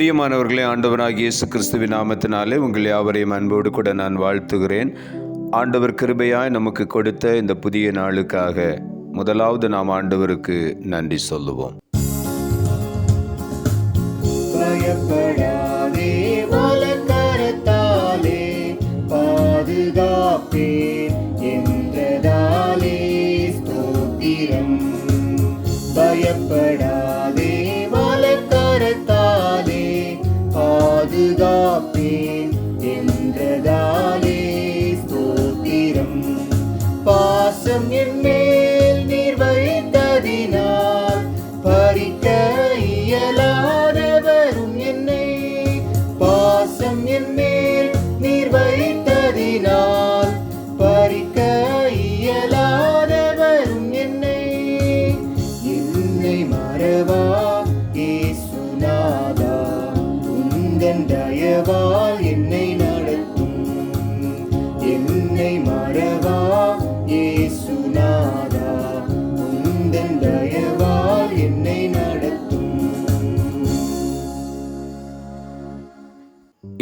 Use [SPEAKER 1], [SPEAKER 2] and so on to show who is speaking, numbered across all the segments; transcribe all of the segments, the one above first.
[SPEAKER 1] பிரியமானவர்களே, ஆண்டவராகிய இயேசு கிறிஸ்துவின் நாமத்தினாலே உங்கள் யாவரையும் அன்போடு கூட நான் வாழ்த்துகிறேன். ஆண்டவர் கிருபையாய் நமக்கு கொடுத்த இந்த புதிய நாளுக்காக முதலாவது நாம் ஆண்டவருக்கு நன்றி சொல்லுவோம்.
[SPEAKER 2] பயப்படாதே, வலக்கரத்தாலே பாதுகாப்பேன் என்றதாலே ஸ்தோத்திரம். பயப்படாதே, வலக்கரத்தாலே பாதுகாப்பேன் என்றதாலே ஸ்தோத்திரம். பாசம் என் மேல் நீர் வைத்ததினால் பறிக்க இயலாதவரும் என்னை. பாசம் என் மேல் நீர் வைத்ததினால் பறிக்க இயலாதவரும் என்னை. என்னை மறவா இயேசுநாதா, உந்தன் தயவால் என்னை நடத்தும். என்னை மறவா இயேசுநாதா, உந்தன் தயவால் என்னை நடத்தும்.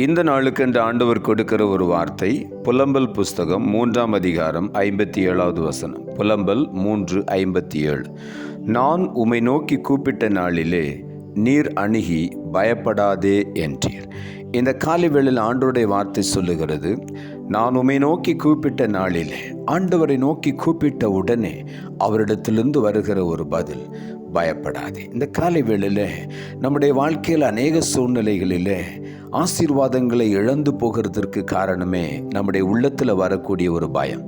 [SPEAKER 1] இந்த நாளுக்கென்று ஆண்டவர் கொடுக்கிற ஒரு வார்த்தை புலம்பல் புஸ்தகம் 3ஆம் அதிகாரம் 57வது வசனம். புலம்பல் 3:57. நான் உம்மை நோக்கி கூப்பிட்ட நாளிலே நீர் அணுகி பயப்படாதே என்றீர். இந்த காலை வேளையில் ஆண்டவருடைய வார்த்தை சொல்லுகிறது, நான் உம்மை நோக்கி கூப்பிட்ட நாளிலே, ஆண்டவரை நோக்கி கூப்பிட்ட உடனே அவரிடத்திலிருந்து வருகிற ஒரு பதில், பயப்படாதே. இந்த காலை வேளையில் நம்முடைய வாழ்க்கையில் அநேக சூழ்நிலைகளில் ஆசீர்வாதங்களை இழந்து போகிறதற்கு காரணமே நம்முடைய உள்ளத்தில் வரக்கூடிய ஒரு பயம்.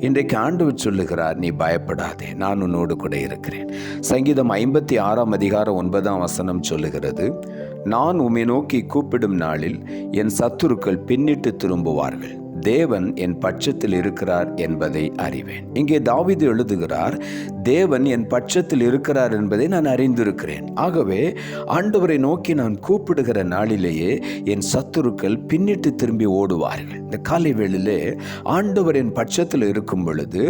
[SPEAKER 1] இன்றைக்கு ஆண்டவர் சொல்லுகிறார், நீ பயப்படாதே, நான் உன்னோடு கூட இருக்கிறேன். சங்கீதம் 56ஆம் அதிகாரம் 9ஆம் வசனம் சொல்லுகிறது, நான் உம்மை நோக்கி கூப்பிடும் நாளில் என் சத்துருக்கள் பின்னிட்டு திரும்புவார்கள். தேவன் என் பட்சத்தில் இருக்கிறார் என்பதை அறிவேன். இங்கே தாவீது எழுதுகிறார், தேவன் என் பட்சத்தில் இருக்கிறார் என்பதை நான் அறிந்திருக்கிறேன். ஆகவே ஆண்டவரை நோக்கி நான் கூப்பிடுகிற நாளிலேயே என் சத்துருக்கள் பின்னிட்டு திரும்பி ஓடுவார்கள். இந்த காலை வேளையிலே ஆண்டவர் என் பட்சத்தில் இருக்கும் பொழுது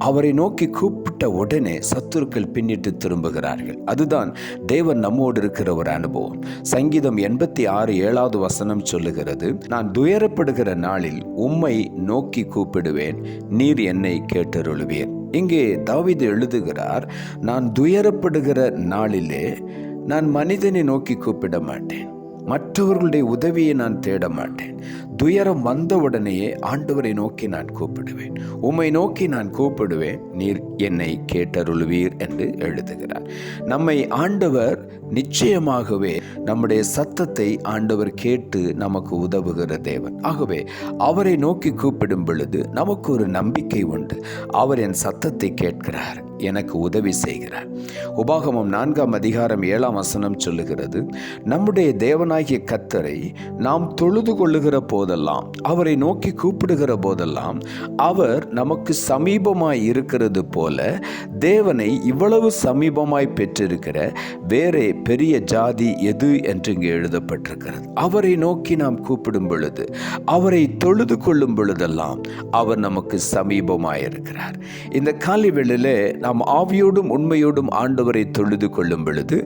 [SPEAKER 1] அவரை நோக்கி கூப்பிட்ட உடனே சத்துருக்கள் பின்னிட்டு திரும்புகிறார்கள். அதுதான் தேவன் நம்மோடு இருக்கிற ஒரு அனுபவம். சங்கீதம் 86:7வது வசனம் சொல்லுகிறது, நான் துயரப்படுகிற நாளில் உம்மை நோக்கி கூப்பிடுவேன், நீர் என்னை கேட்டருளுவீர். இங்கே தாவீது எழுதுகிறார், நான் துயரப்படுகிற நாளிலே நான் மனிதனை நோக்கி கூப்பிட மாட்டேன், மற்றவர்களுடைய உதவியை நான் தேட மாட்டேன். துயரம் வந்தவுடனேயே ஆண்டவரை நோக்கி நான் கூப்பிடுவேன், உம்மை நோக்கி நான் கூப்பிடுவேன், நீர் என்னை கேட்டருளுவீர் என்று எழுதுகிறார். நம்மை ஆண்டவர் நிச்சயமாகவே நம்முடைய சத்தத்தை ஆண்டவர் கேட்டு நமக்கு உதவுகிற தேவன். ஆகவே அவரை நோக்கி கூப்பிடும் பொழுது நமக்கு ஒரு நம்பிக்கை உண்டு. அவர் என் சத்தத்தை கேட்கிறார், எனக்கு உதவி செய்கிறார். உபாகமம் 4ஆம் அதிகாரம் 7ஆம் வசனம் சொல்லுகிறது, நம்முடைய தேவனாகிய கர்த்தரை நாம் தொழுது கொள்ளுகிற போதெல்லாம், அவரை நோக்கி கூப்பிடுகிற போதெல்லாம் அவர் நமக்கு சமீபமாய் இருக்கிறது போல தேவனை இவ்வளவு சமீபமாய் பெற்றிருக்கிற வேறே பெரிய ஜாதி எது என்று இங்கே எழுதப்பட்டிருக்கிறது. அவரை நோக்கி நாம் கூப்பிடும் பொழுது, அவரை தொழுது கொள்ளும் பொழுதெல்லாம் அவர் நமக்கு சமீபமாயிருக்கிறார். இந்த காலை வேளையிலே நாம் ஆவியோடும் உண்மையோடும் ஆண்டவரை தொழுது கொள்ளும் பொழுது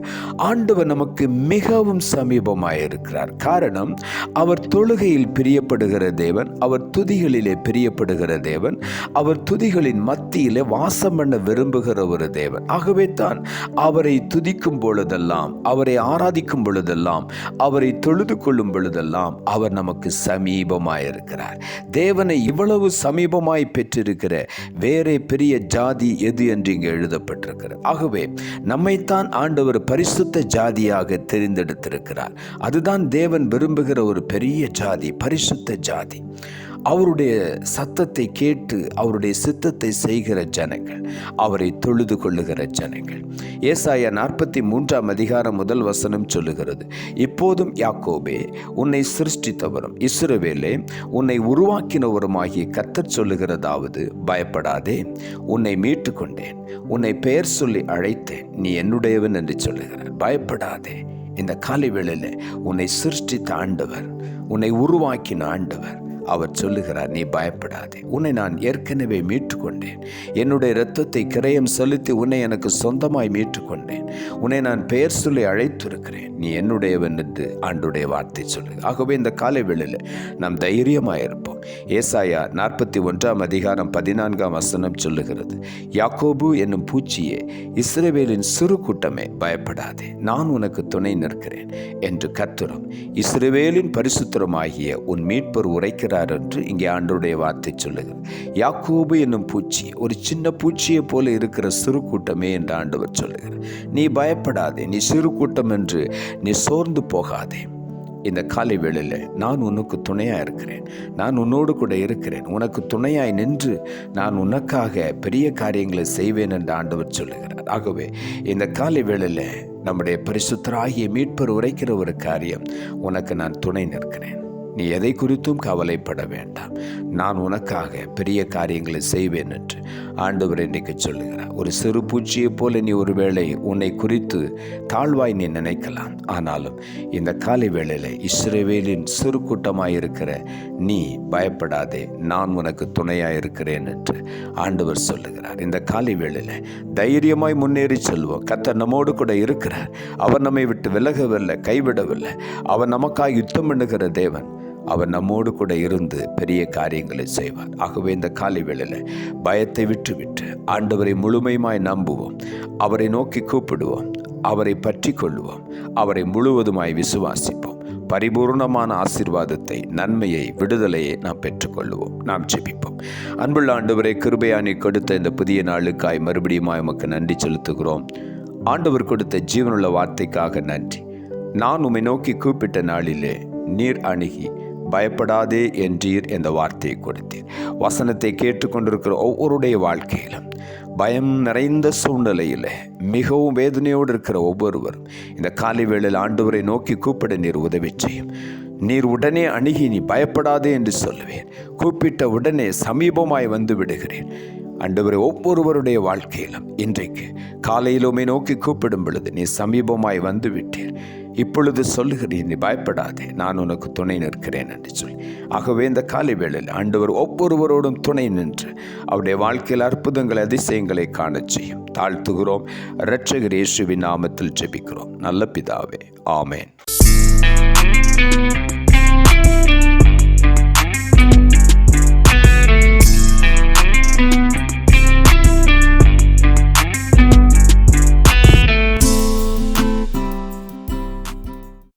[SPEAKER 1] ஆண்டவர் நமக்கு மிகவும் சமீபமாயிருக்கிறார். காரணம், அவர் தொழுகையில் பிரியப்படுகிற தேவன், அவர் துதிகளிலே பிரியப்படுகிற தேவன், அவர் துதிகளின் மத்தியிலே வாசம் பண்ண விரும்புகிற ஒரு தேவன். ஆகவே தான் அவரை துதிக்கும் பொழுதெல்லாம், அவரை ஆராதிக்கும் பொழுதெல்லாம், அவரை தொழுது கொள்ளும் பொழுதெல்லாம் அவர் நமக்கு சமீபமாயிருக்கிறார். தேவனை இவ்வளவு சமீபமாய் பெற்றிருக்கிற வேறே பெரிய ஜாதி எது என்று இங்கே எழுதப்பட்டிருக்கிறது. ஆகவே நம்மைத்தான் ஆண்டவர் பரிசுத்த ஜாதியாக தெரிந்தெடுத்திருக்கிறார். அதுதான் தேவன் விரும்புகிற ஒரு பெரிய ஜாதி, பரிசுத்த ஜாதி. அவருடைய சத்தத்தை கேட்டு அவருடைய சித்தத்தை செய்கிற ஜனங்கள், அவரை தொழுது கொள்ளுகிற ஜனங்கள். ஏசாயா 43ஆம் அதிகாரம் 1 வசனம் சொல்லுகிறது, இப்போதும் யாக்கோபே, உன்னை சிருஷ்டித்தவரும் இஸ்ரவேலே, உன்னை உருவாக்கினவருமாகிய கர்த்தர் சொல்லுகிறதாவது, பயப்படாதே, உன்னை மீட்டு கொண்டேன், உன்னை பெயர் சொல்லி அழைத்தேன், நீ என்னுடையவன் என்று சொல்லுகிறார். பயப்படாதே. இந்த காலை வேளையில் உன்னை சிருஷ்டித்த ஆண்டவர், உன்னை உருவாக்கின ஆண்டவர், அவர் சொல்லுகிறார், நீ பயப்படாதே, உன்னை நான் ஏற்கனவே மீட்டுக்கொண்டேன். என்னுடைய இரத்தத்தை கிரயம் செலுத்தி உன்னை எனக்கு சொந்தமாய் மீட்டுக்கொண்டேன். உன்னை நான் பெயர் சொல்லி அழைத்திருக்கிறேன். நீ என்னுடையவன் என்று ஆண்டவருடைய வார்த்தை சொல்லுது. ஆகவே இந்த காலை வேளையில் நாம் தைரியமாயிருப்போம். ஏசாயா 41:14 சொல்லுகிறது, யாக்கோபு என்னும் பூச்சியே, இஸ்ரவேலின் சிறு கூட்டமே, பயப்படாதே, நான் உனக்கு துணை நிற்கிறேன் என்று கர்த்தரும் இஸ்ரவேலின் பரிசுத்தருமாகிய உன் மீட்பர் உரைக்கிறார் என்று இங்கே ஆண்டவருடைய வார்த்தை சொல்லுகிறது. யாக்கோபு என்னும் பூச்சி, ஒரு சின்ன பூச்சியை போல இருக்கிற சிறு கூட்டமே என்று ஆண்டவர் சொல்லுகிறார். நீ பயப்படாதே, நீ சிறு கூட்டம் என்று நீ சோர்ந்து போகாதே. இந்த காலை வேளையில் நான் உனக்கு துணையாக இருக்கிறேன். நான் உன்னோடு கூட இருக்கிறேன். உனக்கு துணையாய் நின்று நான் உனக்காக பெரிய காரியங்களை செய்வேன் என்று ஆண்டவர் சொல்லுகிறார். ஆகவே இந்த காலை வேளையில் நம்முடைய பரிசுத்தராகிய மீட்பர் உரைக்கிற ஒரு காரியம், உனக்கு நான் துணை நிற்கிறேன். நீ எதை குறித்தும் கவலைப்பட வேண்டாம். நான் உனக்காக பெரிய காரியங்களை செய்வேன் என்று ஆண்டவர் இன்றைக்கு சொல்லுகிறார். ஒரு சிறு பூச்சியை போல நீ ஒருவேளை உன்னை குறித்து தாழ்வாய் நீ நினைக்கலாம். ஆனாலும் இந்த காலை வேளையில் இஸ்ரவேலின் சிறு கூட்டமாயிருக்கிற நீ பயப்படாதே, நான் உனக்கு துணையாயிருக்கிறேன் என்று ஆண்டவர் சொல்லுகிறார். இந்த காலை வேளையில் தைரியமாய் முன்னேறி செல்வோம். கர்த்தர் நம்மோடு கூட இருக்கிறார். அவர் நம்மை விட்டு விலகவில்லை, கைவிடவில்லை. அவர் நமக்காக யுத்தம் பண்ணுகிற தேவன். அவர் நம்மோடு கூட இருந்து பெரிய காரியங்களை செய்வார். ஆகவே இந்த காலை வேளையில் பயத்தை விட்டு ஆண்டவரை முழுமையுமாய் நம்புவோம். அவரை நோக்கி கூப்பிடுவோம். அவரை பற்றி கொள்வோம். அவரை முழுவதுமாய் விசுவாசிப்போம். பரிபூர்ணமான ஆசீர்வாதத்தை, நன்மையை, விடுதலையை நாம் பெற்றுக்கொள்வோம். நாம் ஜெபிப்போம். அன்புள்ள ஆண்டவரை, கிருபையானி கொடுத்த இந்த புதிய நாளுக்காய் மறுபடியுமாய் உமக்கு நன்றி செலுத்துகிறோம். ஆண்டவர் கொடுத்த ஜீவனுள்ள வார்த்தைக்காக நன்றி. நான் உம்மை நோக்கி கூப்பிட்ட நாளிலே நீர் அணுகி பயப்படாதே என்றீர் என்ற வார்த்தையை கொடுத்தீர். வசனத்தை கேட்டுக்கொண்டிருக்கிற ஒவ்வொருடைய வாழ்க்கையிலும் பயம் நிறைந்த சூழ்நிலையில் மிகவும் வேதனையோடு இருக்கிற ஒவ்வொருவரும் இந்த காலை வேளையில் ஆண்டவரை நோக்கி கூப்பிட நீர் உதவி செய்யும். நீர் உடனே அணுகி நீ பயப்படாதே என்று சொல்லுவேன். கூப்பிட்ட உடனே சமீபமாய் வந்து விடுகிறேன். ஆண்டவரே, ஒவ்வொருவருடைய வாழ்க்கையிலும் இன்றைக்கு காலையிலுமே நோக்கி கூப்பிடும் பொழுது நீ சமீபமாய் வந்து விட்டீர். இப்பொழுது சொல்லுகிறீர், நீ பயப்படாதே, நான் உனக்கு துணை நிற்கிறேன் என்று சொல்லி. ஆகவே இந்த காலை வேளையில் ஆண்டவர் ஒவ்வொருவரோடும் துணை நின்று அவருடைய வாழ்க்கையில் அற்புதங்களை, அதிசயங்களை காணச் செய்யும். தாழ்த்துகிறோம். இரட்சகர் இயேசுவின் நாமத்தில் ஜெபிக்கிறோம் நல்ல பிதாவே. ஆமேன்.